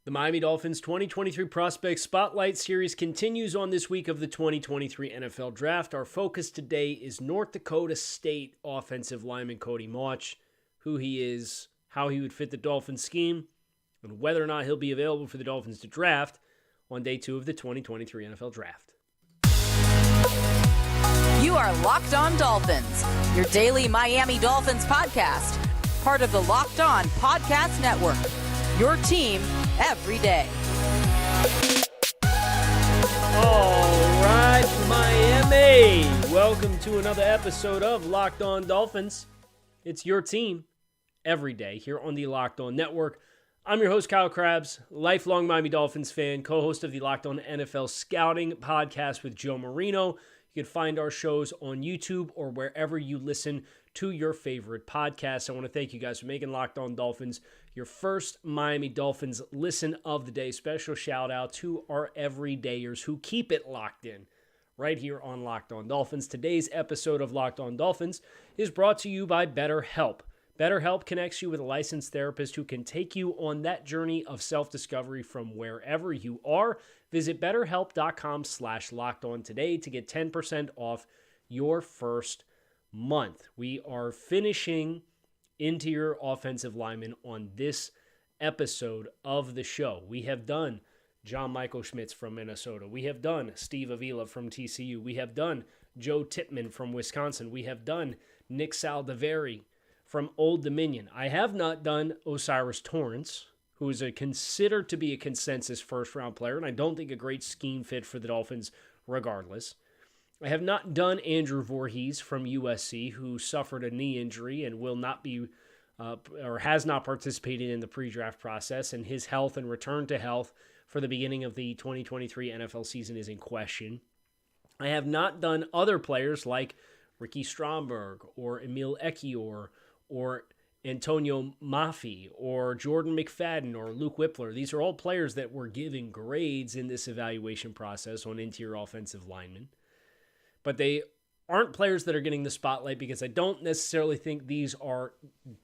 The Miami Dolphins 2023 Prospect Spotlight Series continues on this week of the 2023 NFL Draft. Our focus today is North Dakota State offensive lineman Cody Mauch, who he is, how he would fit the Dolphins scheme, and whether or not he'll be available for the Dolphins to draft on day 2 of the 2023 NFL Draft. You are Locked On Dolphins, your daily Miami Dolphins podcast, part of the Locked On Podcast Network, your team every day. All right, Miami. Welcome to another episode of Locked On Dolphins. It's your team every day here on the Locked On Network. I'm your host, Kyle Krabs, lifelong Miami Dolphins fan, co-host of the Locked On NFL Scouting podcast with Joe Marino. You can find our shows on YouTube or wherever you listen to your favorite podcasts. I want to thank you guys for making Locked On Dolphins your first Miami Dolphins listen of the day. Special shout out to our everydayers who keep it locked in right here on Locked On Dolphins. Today's episode of Locked On Dolphins is brought to you by BetterHelp. BetterHelp connects you with a licensed therapist who can take you on that journey of self-discovery from wherever you are. Visit BetterHelp.com/LockedOn today to get 10% off your first month. We are finishing interior offensive linemen on this episode of the show. We have done John Michael Schmitz from Minnesota. We have done Steve Avila from TCU. We have done Joe Tippmann from Wisconsin. We have done Nick Saldiveri from Old Dominion. I have not done Osiris Torrance, who is considered to be a consensus first-round player, and I don't think a great scheme fit for the Dolphins regardless. I have not done Andrew Voorhees from USC, who suffered a knee injury and will not be or has not participated in the pre-draft process, and his health and return to health for the beginning of the 2023 NFL season is in question. I have not done other players like Ricky Stromberg or Emil Ekiyor or Antonio Maffei or Jordan McFadden or Luke Whippler. These are all players that were given grades in this evaluation process on interior offensive linemen. But they aren't players that are getting the spotlight because I don't necessarily think these are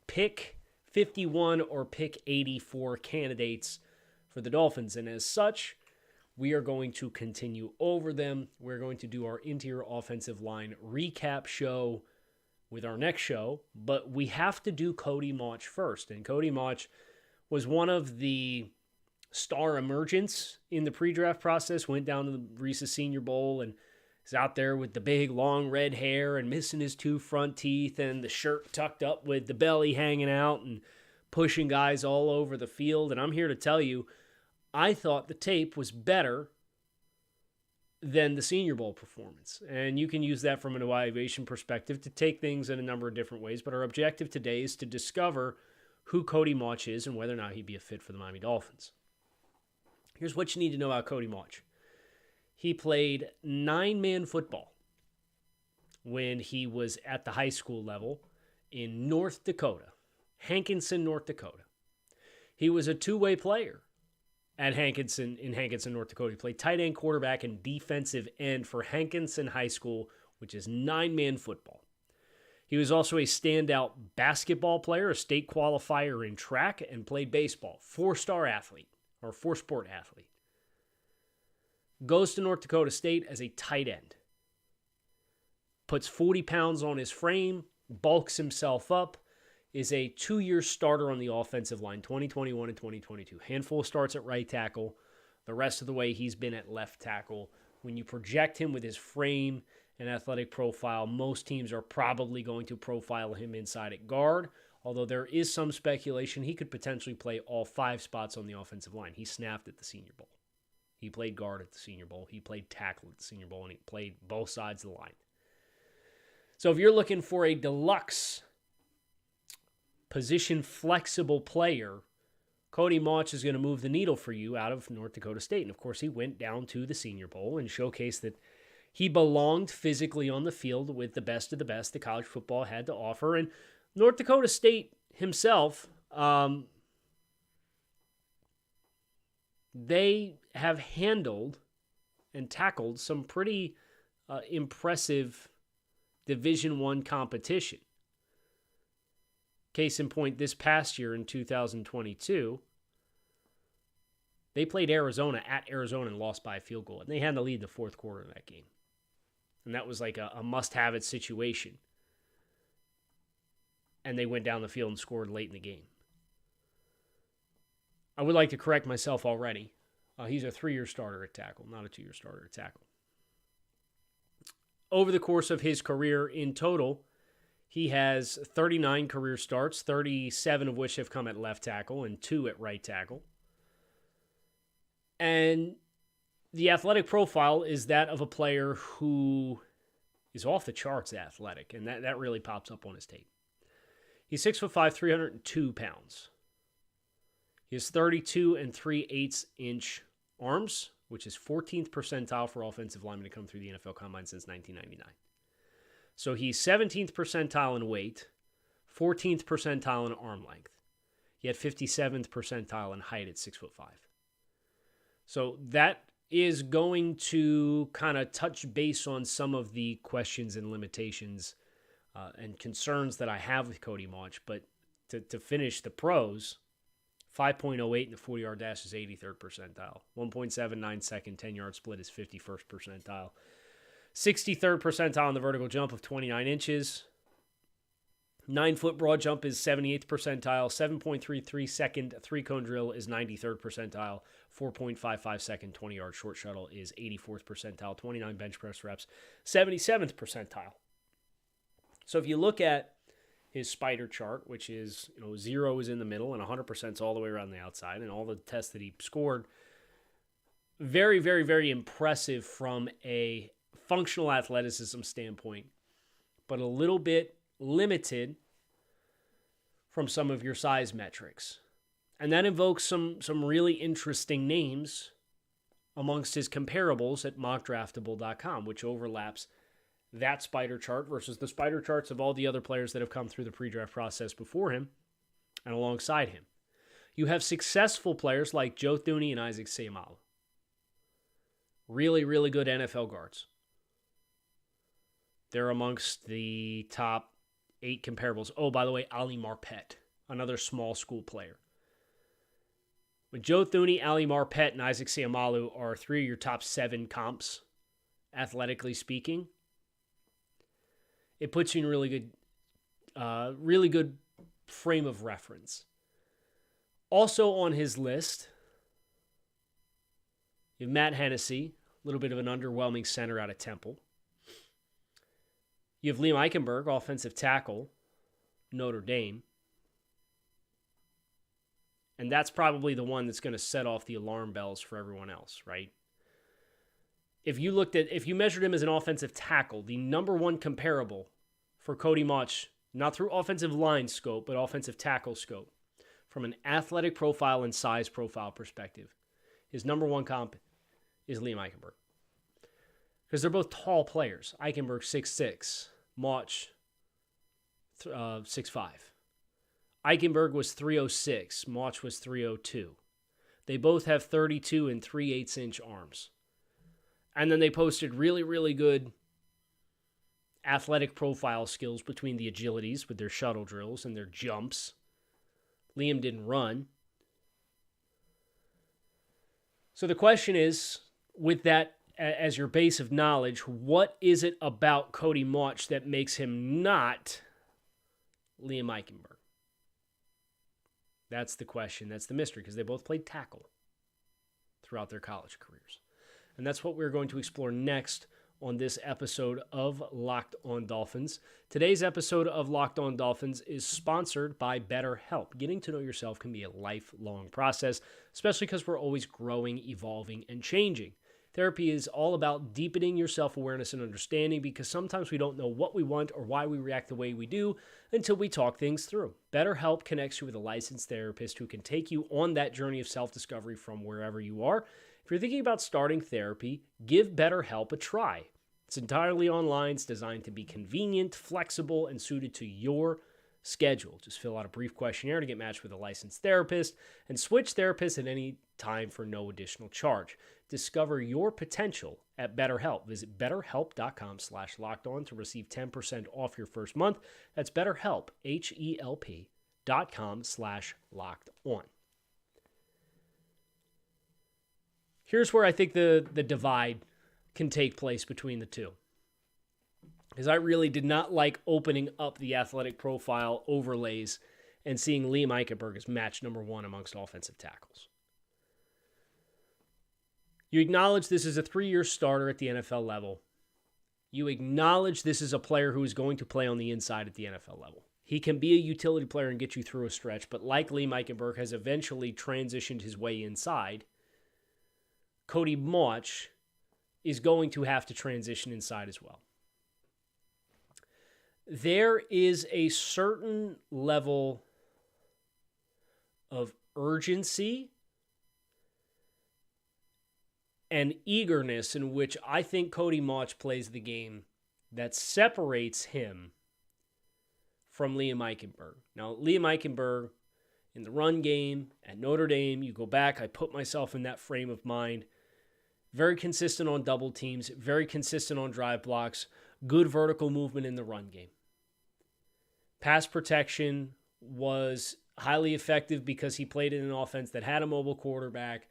pick 51 or pick 84 candidates for the Dolphins. And as such, we are going to continue over them. We're going to do our interior offensive line recap show with our next show, but we have to do Cody Mauch first. And Cody Mauch was one of the star emergents in the pre-draft process, went down to the Reese's Senior Bowl and is out there with the big long red hair and missing his 2 front teeth and the shirt tucked up with the belly hanging out and pushing guys all over the field. And I'm here to tell you, I thought the tape was better than the Senior Bowl performance. And you can use that from an evaluation perspective to take things in a number of different ways. But our objective today is to discover who Cody Mauch is and whether or not he'd be a fit for the Miami Dolphins. Here's what you need to know about Cody Mauch. He played 9-man football when he was at the high school level in North Dakota, Hankinson, North Dakota. He was a two-way player at Hankinson, North Dakota. He played tight end, quarterback, and defensive end for Hankinson High School, which is 9-man football. He was also a standout basketball player, a state qualifier in track, and played baseball. 4-sport athlete. Goes to North Dakota State as a tight end. Puts 40 pounds on his frame, bulks himself up, is a 2-year starter on the offensive line, 2021 and 2022. Handful of starts at right tackle. The rest of the way he's been at left tackle. When you project him with his frame and athletic profile, most teams are probably going to profile him inside at guard, although there is some speculation he could potentially play all 5 spots on the offensive line. He snapped at the Senior Bowl. He played guard at the Senior Bowl. He played tackle at the Senior Bowl, and he played both sides of the line. So if you're looking for a deluxe position-flexible player, Cody Mauch is going to move the needle for you out of North Dakota State. And, of course, he went down to the Senior Bowl and showcased that he belonged physically on the field with the best of the best that college football had to offer. And North Dakota State himself, they have handled and tackled some pretty impressive Division I competition. Case in point, this past year in 2022, They played Arizona at Arizona and lost by a field goal, and they had to lead in the fourth quarter of that game. And that was like a must-have-it situation. And they went down the field and scored late in the game. I would like to correct myself already. He's a 3-year starter at tackle, not a 2-year starter at tackle. Over the course of his career in total, he has 39 career starts, 37 of which have come at left tackle and 2 at right tackle. And the athletic profile is that of a player who is off the charts athletic, and that really pops up on his tape. He's 6'5", 302 pounds. He has 32 3/8 inch arms, which is 14th percentile for offensive linemen to come through the NFL Combine since 1999. So he's 17th percentile in weight, 14th percentile in arm length. He had 57th percentile in height at 6'5". So that is going to kind of touch base on some of the questions and limitations and concerns that I have with Cody Mauch. But to finish the pros, 5.08 in the 40-yard dash is 83rd percentile. 1.79 second 10-yard split is 51st percentile. 63rd percentile in the vertical jump of 29 inches. 9-foot broad jump is 78th percentile. 7.33 second 3-cone drill is 93rd percentile. 4.55 second 20-yard short shuttle is 84th percentile. 29 bench press reps, 77th percentile. So if you look at his spider chart, which is, 0 is in the middle and 100% is all the way around the outside, and all the tests that he scored, very, very, very impressive from a functional athleticism standpoint, but a little bit limited from some of your size metrics. And that invokes some really interesting names amongst his comparables at mockdraftable.com, which overlaps that spider chart versus the spider charts of all the other players that have come through the pre-draft process before him and alongside him. You have successful players like Joe Thuney and Isaac Seumalo. Really, really good NFL guards. They're amongst the top 8 comparables. Oh, by the way, Ali Marpet, another small school player. When Joe Thuney, Ali Marpet, and Isaac Seumalo are 3 of your top 7 comps, athletically speaking, it puts you in a really good frame of reference. Also on his list, you have Matt Hennessy, a little bit of an underwhelming center out of Temple. You have Liam Eichenberg, offensive tackle, Notre Dame. And that's probably the one that's going to set off the alarm bells for everyone else, right? If you measured him as an offensive tackle, the number one comparable for Cody Mauch, not through offensive line scope, but offensive tackle scope, from an athletic profile and size profile perspective, his number one comp is Liam Eichenberg. Because they're both tall players. Eichenberg 6'6", Mauch 6'5". Eichenberg was 306, Mauch was 302. They both have 32 3/8 inch arms. And then they posted really, really good athletic profile skills between the agilities with their shuttle drills and their jumps. Liam didn't run. So the question is, with that as your base of knowledge, what is it about Cody Mauch that makes him not Liam Eichenberg? That's the question. That's the mystery, because they both played tackle throughout their college careers. And that's what we're going to explore next on this episode of Locked On Dolphins. Today's episode of Locked On Dolphins is sponsored by BetterHelp. Getting to know yourself can be a lifelong process, especially because we're always growing, evolving, and changing. Therapy is all about deepening your self-awareness and understanding, because sometimes we don't know what we want or why we react the way we do until we talk things through. BetterHelp connects you with a licensed therapist who can take you on that journey of self-discovery from wherever you are. If you're thinking about starting therapy, give BetterHelp a try. It's entirely online. It's designed to be convenient, flexible, and suited to your schedule. Just fill out a brief questionnaire to get matched with a licensed therapist and switch therapists at any time for no additional charge. Discover your potential at BetterHelp. Visit BetterHelp.com/lockedon to receive 10% off your first month. That's BetterHelp, HELP.com/lockedon. Here's where I think the divide can take place between the two. Because I really did not like opening up the athletic profile overlays and seeing Liam Eichenberg as match number 1 amongst offensive tackles. You acknowledge this is a 3-year starter at the NFL level. You acknowledge this is a player who is going to play on the inside at the NFL level. He can be a utility player and get you through a stretch, but like Liam Eichenberg has eventually transitioned his way inside, Cody Mauch is going to have to transition inside as well. There is a certain level of urgency and eagerness in which I think Cody Mauch plays the game that separates him from Liam Eichenberg. Now, Liam Eichenberg, in the run game at Notre Dame, you go back, I put myself in that frame of mind. Very consistent on double teams, very consistent on drive blocks, good vertical movement in the run game. Pass protection was highly effective because he played in an offense that had a mobile quarterback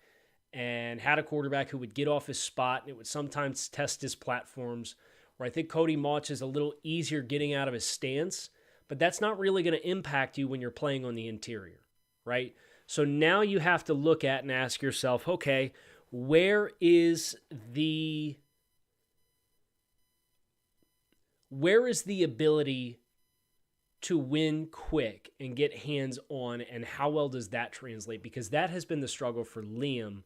and had a quarterback who would get off his spot, and it would sometimes test his platforms, where I think Cody Mauch is a little easier getting out of his stance, but that's not really going to impact you when you're playing on the interior, right? So now you have to look at and ask yourself, okay, where is the ability to win quick and get hands on, and how well does that translate? Because that has been the struggle for Liam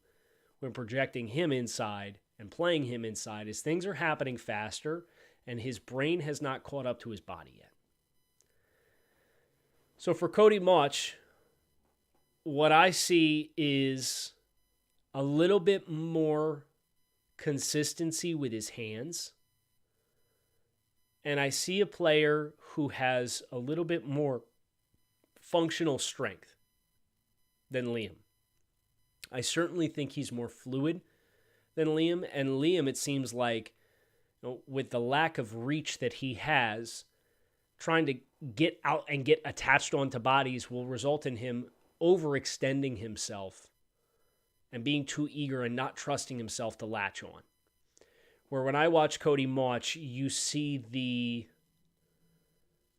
when projecting him inside and playing him inside, is things are happening faster and his brain has not caught up to his body yet. So for Cody Mauch, what I see is a little bit more consistency with his hands. And I see a player who has a little bit more functional strength than Liam. I certainly think he's more fluid than Liam. And Liam, it seems like, with the lack of reach that he has, trying to get out and get attached onto bodies will result in him overextending himself and being too eager and not trusting himself to latch on. Where when I watch Cody Mauch, you see the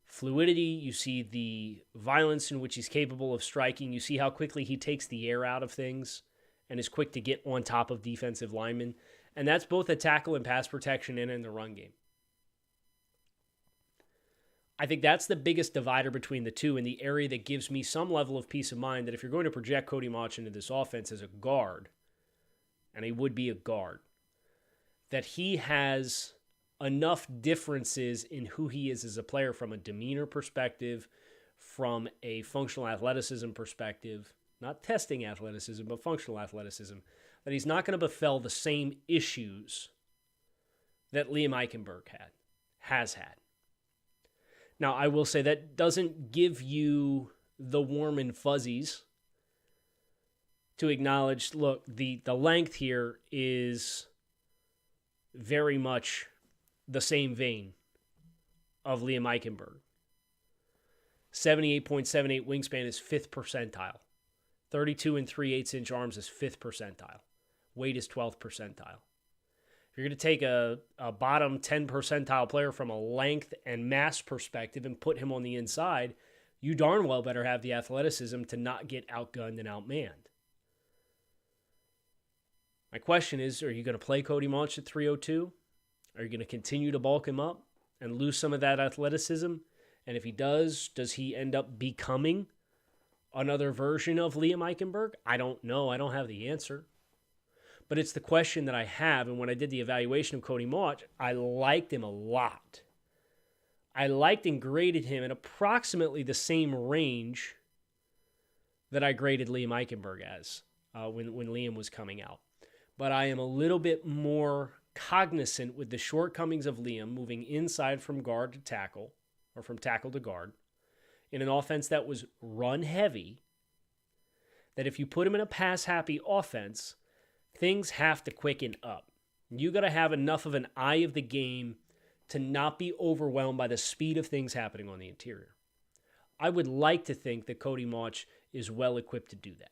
fluidity, you see the violence in which he's capable of striking, you see how quickly he takes the air out of things and is quick to get on top of defensive linemen. And that's both a tackle and pass protection and in the run game. I think that's the biggest divider between the two, and the area that gives me some level of peace of mind that if you're going to project Cody Mauch into this offense as a guard, and he would be a guard, that he has enough differences in who he is as a player from a demeanor perspective, from a functional athleticism perspective, not testing athleticism, but functional athleticism, that he's not going to befell the same issues that Liam Eichenberg has had. Now, I will say that doesn't give you the warm and fuzzies to acknowledge, look, the length here is very much the same vein of Liam Eichenberg. 78.78 wingspan is 5th percentile. 32 and 3/8 inch arms is 5th percentile. Weight is 12th percentile. If you're going to take a bottom 10 percentile player from a length and mass perspective and put him on the inside, you darn well better have the athleticism to not get outgunned and outmanned. My question is, are you going to play Cody Mauch at 302? Are you going to continue to bulk him up and lose some of that athleticism? And if he does he end up becoming another version of Liam Eichenberg? I don't know. I don't have the answer. But it's the question that I have, and when I did the evaluation of Cody Mauch, I liked him a lot. I liked and graded him in approximately the same range that I graded Liam Eichenberg as when Liam was coming out. But I am a little bit more cognizant with the shortcomings of Liam moving inside from guard to tackle, or from tackle to guard, in an offense that was run heavy, that if you put him in a pass-happy offense, things have to quicken up. You got to have enough of an eye of the game to not be overwhelmed by the speed of things happening on the interior. I would like to think that Cody Mauch is well equipped to do that.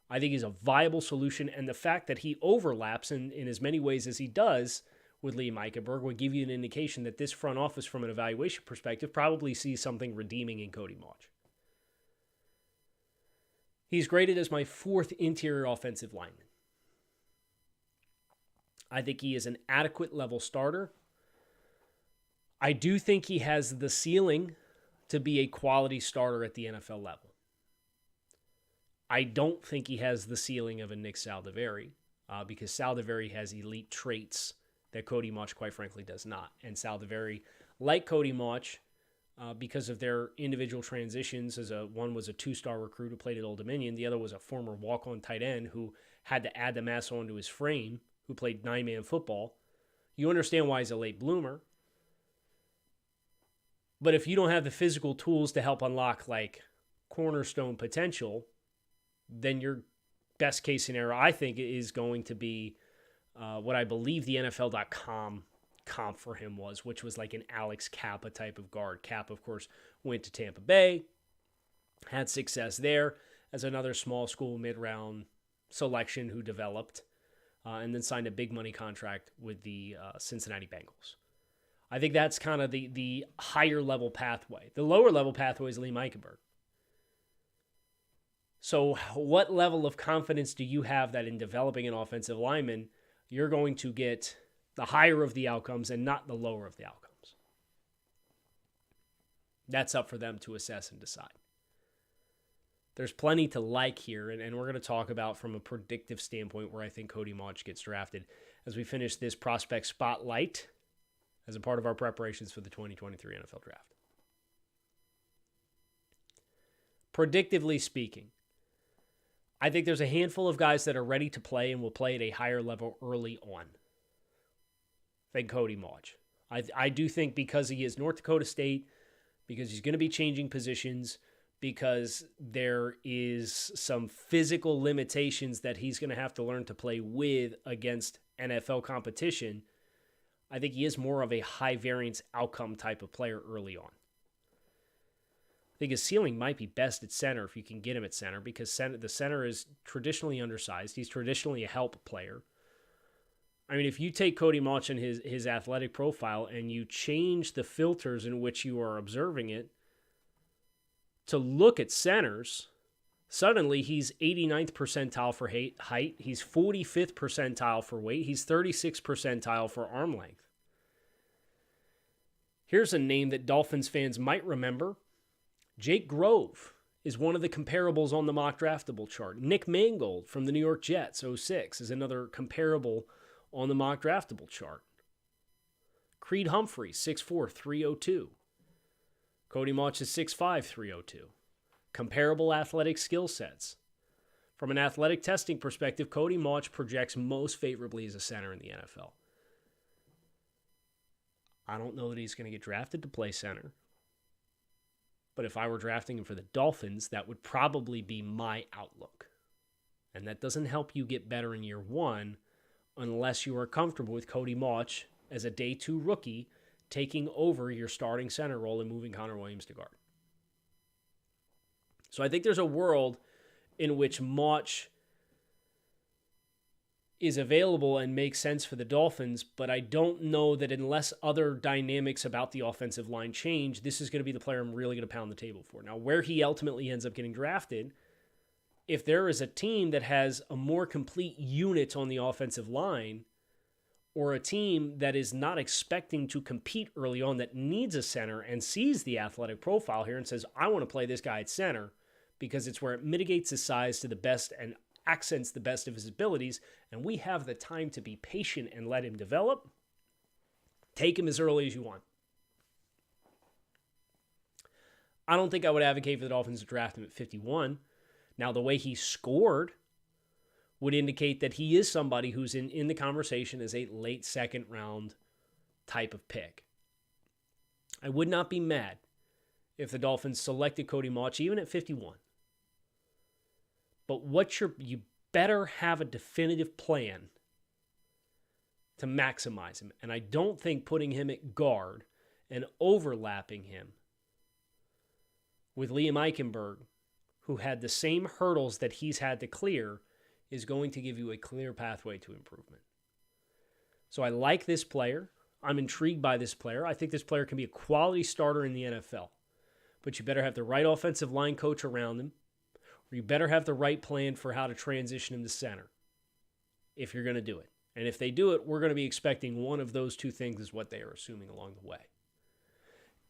I think he's a viable solution, and the fact that he overlaps in as many ways as he does with Liam Eichenberg would give you an indication that this front office, from an evaluation perspective, probably sees something redeeming in Cody Mauch. He's graded as my 4th interior offensive lineman. I think he is an adequate level starter. I do think he has the ceiling to be a quality starter at the NFL level. I don't think he has the ceiling of a Nick Saldiveri because Saldiveri has elite traits that Cody Mauch, quite frankly, does not. And Saldiveri, like Cody Mauch, because of their individual transitions, one was a 2-star recruit who played at Old Dominion, the other was a former walk-on tight end who had to add the mass onto his frame, who played 9-man football. You understand why he's a late bloomer. But if you don't have the physical tools to help unlock like cornerstone potential, then your best case scenario, I think, is going to be what I believe the NFL.com comp for him was, which was like an Alex Kappa type of guard. Kappa, of course, went to Tampa Bay, had success there as another small school mid-round selection who developed, and then signed a big money contract with the Cincinnati Bengals. I think that's kind of the higher level pathway. The lower level pathway is Liam Eichenberg. So what level of confidence do you have that in developing an offensive lineman, you're going to get the higher of the outcomes and not the lower of the outcomes? That's up for them to assess and decide. There's plenty to like here, and we're going to talk about from a predictive standpoint where I think Cody Mauch gets drafted as we finish this prospect spotlight as a part of our preparations for the 2023 NFL Draft. Predictively speaking, I think there's a handful of guys that are ready to play and will play at a higher level early on than Cody Mauch. I do think because he is North Dakota State, because he's going to be changing positions, because there is some physical limitations that he's going to have to learn to play with against NFL competition, I think he is more of a high variance outcome type of player early on. I think his ceiling might be best at center if you can get him at center, because the center is traditionally undersized. He's traditionally a help player. I mean, if you take Cody Mauch and his athletic profile and you change the filters in which you are observing it to look at centers, suddenly he's 89th percentile for height. He's 45th percentile for weight. He's 36th percentile for arm length. Here's a name that Dolphins fans might remember. Jake Grove is one of the comparables on the mock draftable chart. Nick Mangold from the New York Jets, 06, is another comparable on the mock draftable chart. Creed Humphrey, 6'4", 302. Cody Mauch is 6'5", 302. Comparable athletic skill sets. From an athletic testing perspective, Cody Mauch projects most favorably as a center in the NFL. I don't know that he's going to get drafted to play center. But if I were drafting him for the Dolphins, that would probably be my outlook. And that doesn't help you get better in year one unless you are comfortable with Cody Mauch as a day 2 rookie taking over your starting center role and moving Connor Williams to guard. So I think there's a world in which Mauch is available and makes sense for the Dolphins, but I don't know that unless other dynamics about the offensive line change, this is going to be the player I'm really going to pound the table for. Now, where he ultimately ends up getting drafted, if there is a team that has a more complete unit on the offensive line, or a team that is not expecting to compete early on that needs a center and sees the athletic profile here and says, I want to play this guy at center because it's where it mitigates his size to the best and accents the best of his abilities, and we have the time to be patient and let him develop, take him as early as you want. I don't think I would advocate for the Dolphins to draft him at 51. Now, the way he scored would indicate that he is somebody who's in the conversation as a late second round type of pick. I would not be mad if the Dolphins selected Cody Mauch even at 51. But you better have a definitive plan to maximize him. And I don't think putting him at guard and overlapping him with Liam Eichenberg, who had the same hurdles that he's had to clear is going to give you a clear pathway to improvement. So I like this player. I'm intrigued by this player. I think this player can be a quality starter in the NFL. But you better have the right offensive line coach around him, or you better have the right plan for how to transition him to center if you're going to do it. And if they do it, we're going to be expecting one of those two things is what they are assuming along the way.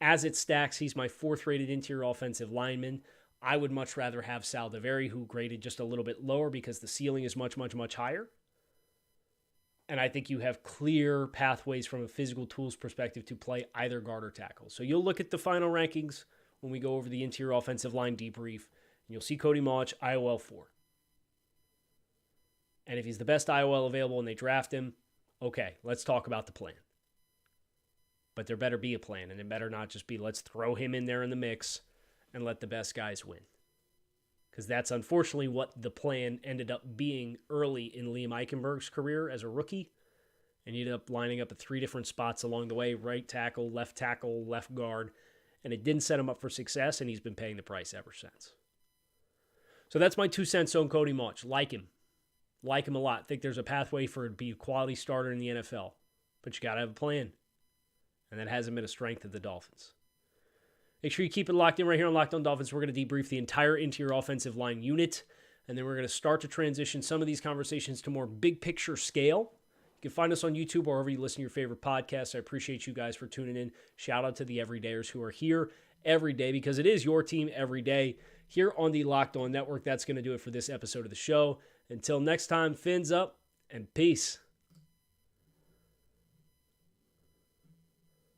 As it stacks, he's my 4th-rated interior offensive lineman. I would much rather have Saldiveri, who graded just a little bit lower because the ceiling is much, much, much higher. And I think you have clear pathways from a physical tools perspective to play either guard or tackle. So you'll look at the final rankings when we go over the interior offensive line debrief, and you'll see Cody Mauch, IOL 4. And if he's the best IOL available and they draft him, okay, let's talk about the plan. But there better be a plan, and it better not just be let's throw him in there in the mix and let the best guys win. Because that's unfortunately what the plan ended up being early in Liam Eichenberg's career as a rookie. And he ended up lining up at 3 different spots along the way, right tackle, left guard. And it didn't set him up for success, and he's been paying the price ever since. So that's my 2 cents on Cody Mauch. Like him a lot. Think there's a pathway for him to be a quality starter in the NFL. But you got to have a plan. And that hasn't been a strength of the Dolphins. Make sure you keep it locked in right here on Locked On Dolphins. We're going to debrief the entire interior offensive line unit, and then we're going to start to transition some of these conversations to more big picture scale. You can find us on YouTube or wherever you listen to your favorite podcasts. I appreciate you guys for tuning in. Shout out to the everydayers who are here every day because it is your team every day here on the Locked On Network. That's going to do it for this episode of the show. Until next time, fins up and peace.